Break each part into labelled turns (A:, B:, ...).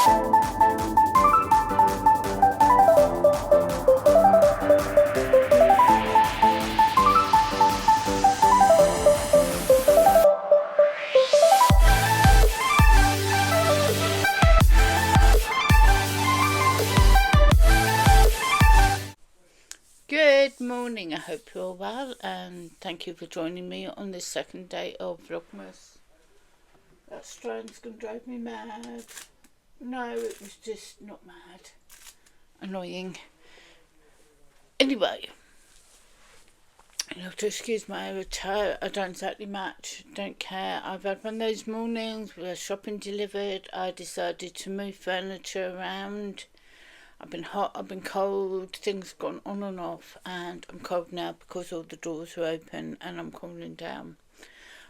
A: Good morning, I hope you're well, and thank you for joining me on this second day of Vlogmas. That strain's going to drive me mad. No, it was just not mad. Annoying. Anyway, you have to excuse my attire. I don't exactly match, don't care. I've had one of those mornings where shopping delivered. I decided to move furniture around. I've been hot, I've been cold, things have gone on and off, and I'm cold now because all the doors are open and I'm cooling down.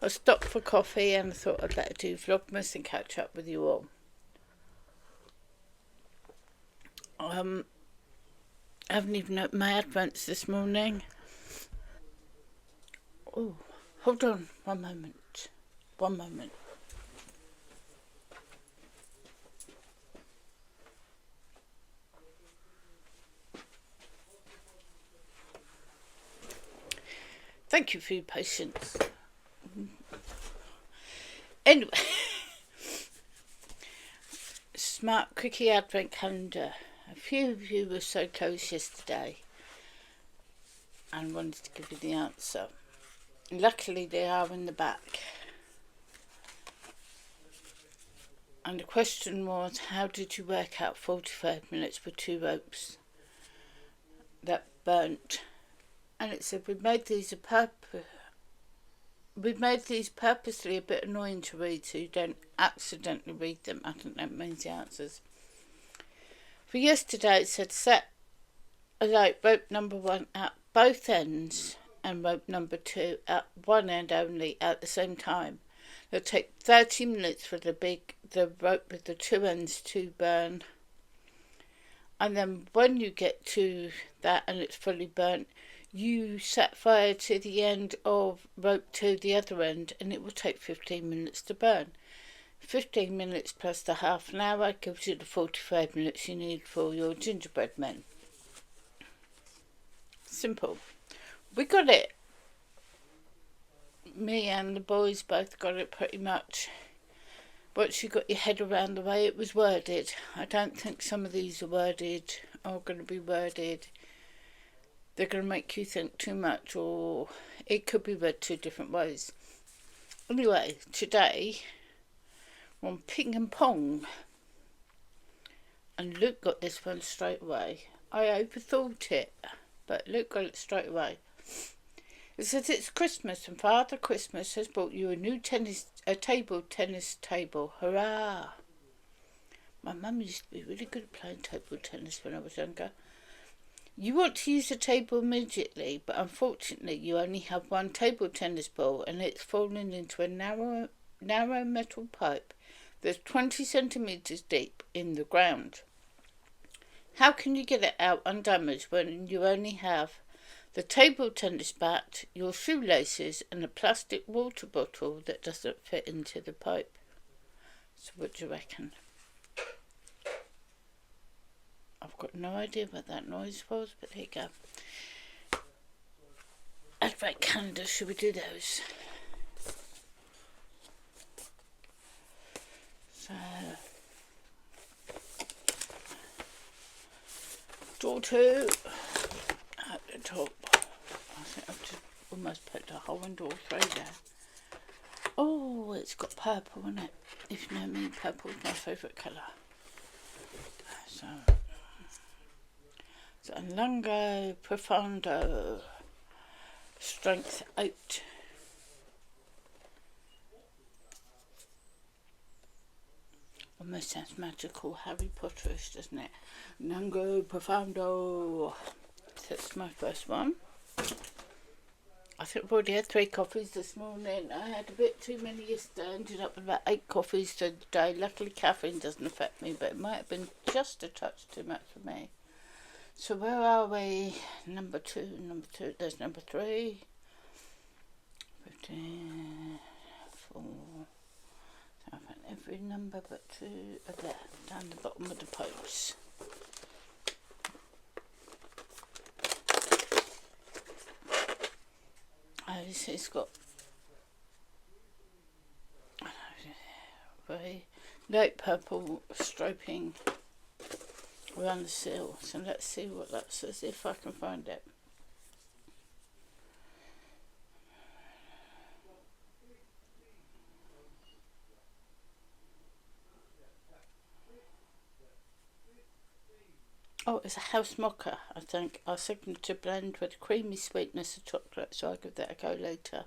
A: I stopped for coffee and I thought I'd better do Vlogmas and catch up with you all. I haven't even opened my advents this morning. Oh, hold on, one moment. Thank you for your patience. Anyway, Smart Quickie Advent Calendar. A few of you were so close yesterday and wanted to give you the answer. Luckily, they are in the back. And the question was, how did you work out 45 minutes with 2 ropes that burnt? And it said, we've made these purposely a bit annoying to read so you don't accidentally read them. I think that means the answers. For yesterday, it said set rope number 1 at both ends and rope number 2 at one end only at the same time. It'll take 30 minutes for the rope with the 2 ends to burn. And then when you get to that and it's fully burnt, you set fire to the end of rope 2, the other end, and it will take 15 minutes to burn. 15 minutes plus the half an hour gives you the 45 minutes you need for your gingerbread men. Simple. We got it. Me and the boys both got it pretty much. Once you got your head around the way it was worded. I don't think some of these are going to be worded. They're going to make you think too much, or it could be read 2 different ways. Anyway, today we're on ping and pong, and Luke got this one straight away. I overthought it, but Luke got it straight away. It says it's Christmas and Father Christmas has bought you a new tennis table. Hurrah! My mum used to be really good at playing table tennis when I was younger. You want to use the table immediately, but unfortunately you only have 1 table tennis ball and it's fallen into a narrow metal pipe that's 20 centimetres deep in the ground. How can you get it out undamaged when you only have the table tennis bat, your shoelaces and a plastic water bottle that doesn't fit into the pipe? So what do you reckon? I've got no idea what that noise was, but there you go. Advent calendar, should we do those? So, door 2 at the top. I think I've just almost put the hole in door 3 there. Oh, it's got purple in it. If you know me, purple is my favourite colour. So lungo profundo, strength 8. Almost sounds magical, Harry Potterish, doesn't it? Lungo profundo. That's my first one. I think I've already had 3 coffees this morning. I had a bit too many yesterday. I ended up with about 8 coffees today. Luckily caffeine doesn't affect me, but it might have been just a touch too much for me. So where are we? Number 2, there's number 3. 15, 4, 7, every number but 2 are there, down the bottom of the post. It's got very light purple striping around the seal. So let's see what that says, if I can find it. Oh, it's a house mocha, I think. Our signature blend with creamy sweetness of chocolate, so I'll give that a go later.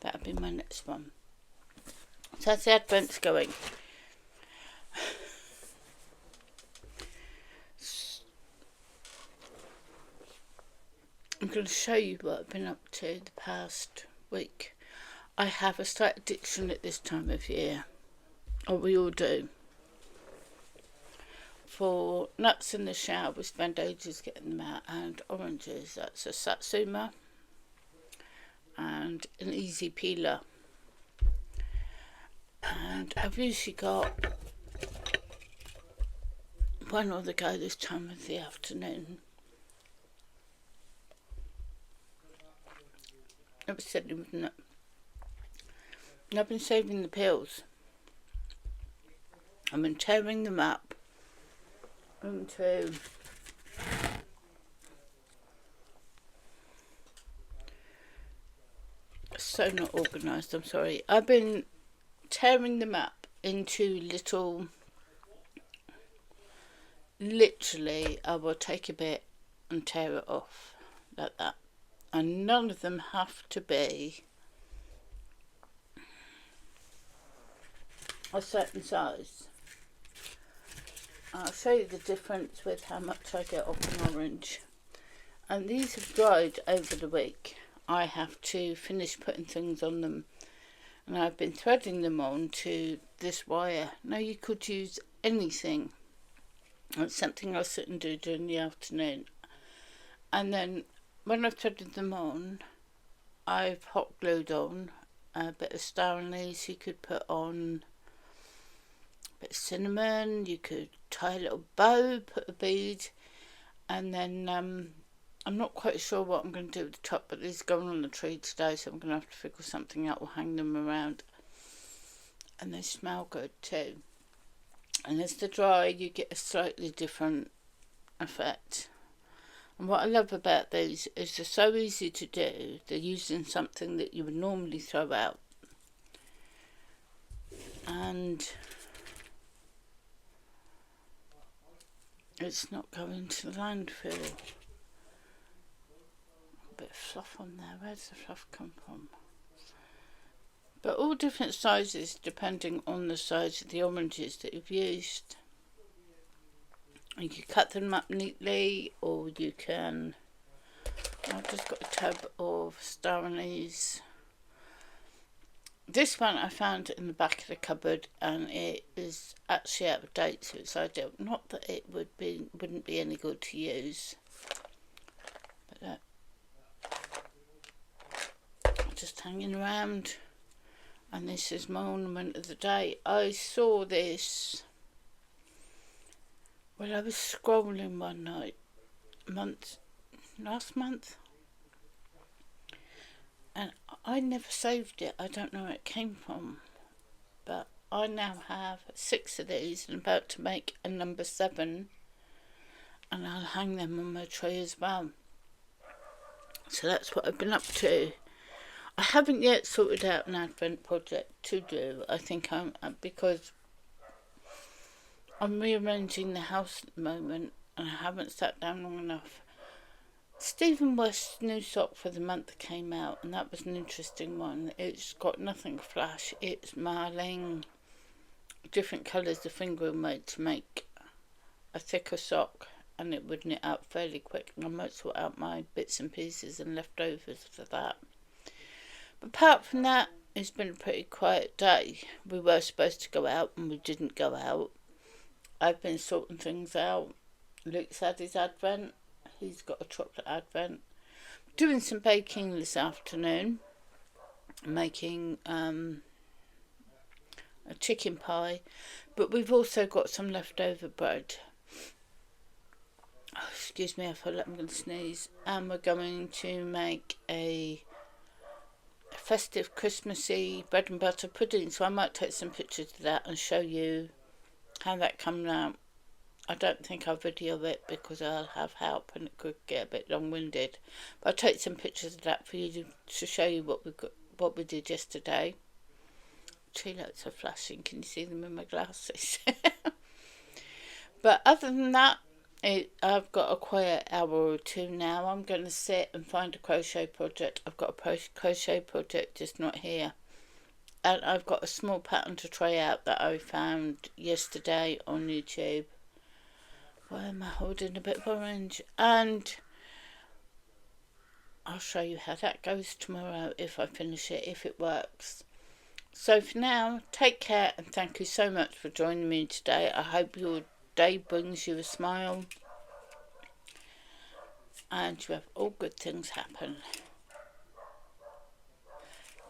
A: That'll be my next one. So that's the Advent's going. I'm going to show you what I've been up to the past week. I have a slight addiction at this time of year, or we all do. For nuts in the shower, we spend ages getting them out, and oranges, that's a satsuma and an easy peeler. And I've usually got one or the go this time of the afternoon. I was sitting with it. And I've been saving the peels. I've been tearing them up into so not organised, I'm sorry. I've been tearing them up into little, literally I will take a bit and tear it off like that, and none of them have to be a certain size. I'll show you the difference with how much I get off an orange. And these have dried over the week. I have to finish putting things on them, and I've been threading them on to this wire. Now you could use anything. It's something I'll sit and do during the afternoon. And then when I've threaded them on, I've hot glued on a bit of star anise. You could put on a bit of cinnamon, you could tie a little bow, put a bead, and then I'm not quite sure what I'm going to do with the top, but these are going on the tree today, so I'm going to have to figure something out or hang them around. And they smell good too. And as they dry, you get a slightly different effect. And what I love about these is they're so easy to do. They're using something that you would normally throw out. And it's not going to landfill. A bit of fluff on there. Where's the fluff come from? But all different sizes depending on the size of the oranges that you've used. You can cut them up neatly, or you can... I've just got a tub of star anise. This one I found in the back of the cupboard, and it is actually out of date, so it's ideal. Not that it wouldn't be any good to use, but just hanging around. And this is my ornament of the day. I saw this when I was scrolling one night, last month, and I never saved it. I don't know where it came from, but I now have 6 of these and I'm about to make a number 7, and I'll hang them on my tree as well. So that's what I've been up to. I haven't yet sorted out an Advent project to do. I think because I'm rearranging the house at the moment and I haven't sat down long enough. Stephen West's new sock for the month came out, and that was an interesting one. It's got nothing flash. It's marling different colours of finger made to make a thicker sock, and it would knit up fairly quick. And I might sort out my bits and pieces and leftovers for that. But apart from that, it's been a pretty quiet day. We were supposed to go out and we didn't go out. I've been sorting things out. Luke's had his Advent. He's got a chocolate Advent. Doing some baking this afternoon. Making a chicken pie, but we've also got some leftover bread. Oh, excuse me, I feel like I'm going to sneeze. And we're going to make a festive Christmassy bread and butter pudding, so I might take some pictures of that and show you how that comes out. I don't think I'll video it because I'll have help and it could get a bit long-winded. But I'll take some pictures of that for you to show you what we did yesterday. Tree lights are flashing. Can you see them in my glasses? But other than that, I've got a quiet hour or two now. I'm going to sit and find a crochet project. I've got a crochet project, just not here. And I've got a small pattern to try out that I found yesterday on YouTube. Why am I holding a bit of orange? And I'll show you how that goes tomorrow if I finish it, if it works. So for now, take care and thank you so much for joining me today. I hope your day brings you a smile and you have all good things happen.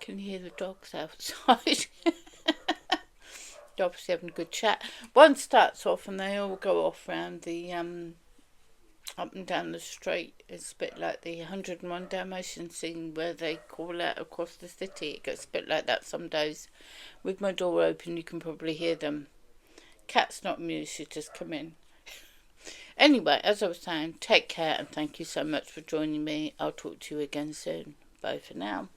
A: Can you hear the dogs outside? They're obviously having a good chat. One starts off and they all go off round the up and down the street. It's a bit like the 101 Dalmatian scene where they call out across the city. It gets a bit like that some days. With my door open you can probably hear them. Cat's not amused, she just come in. Anyway, as I was saying, take care and thank you so much for joining me. I'll talk to you again soon. Bye for now.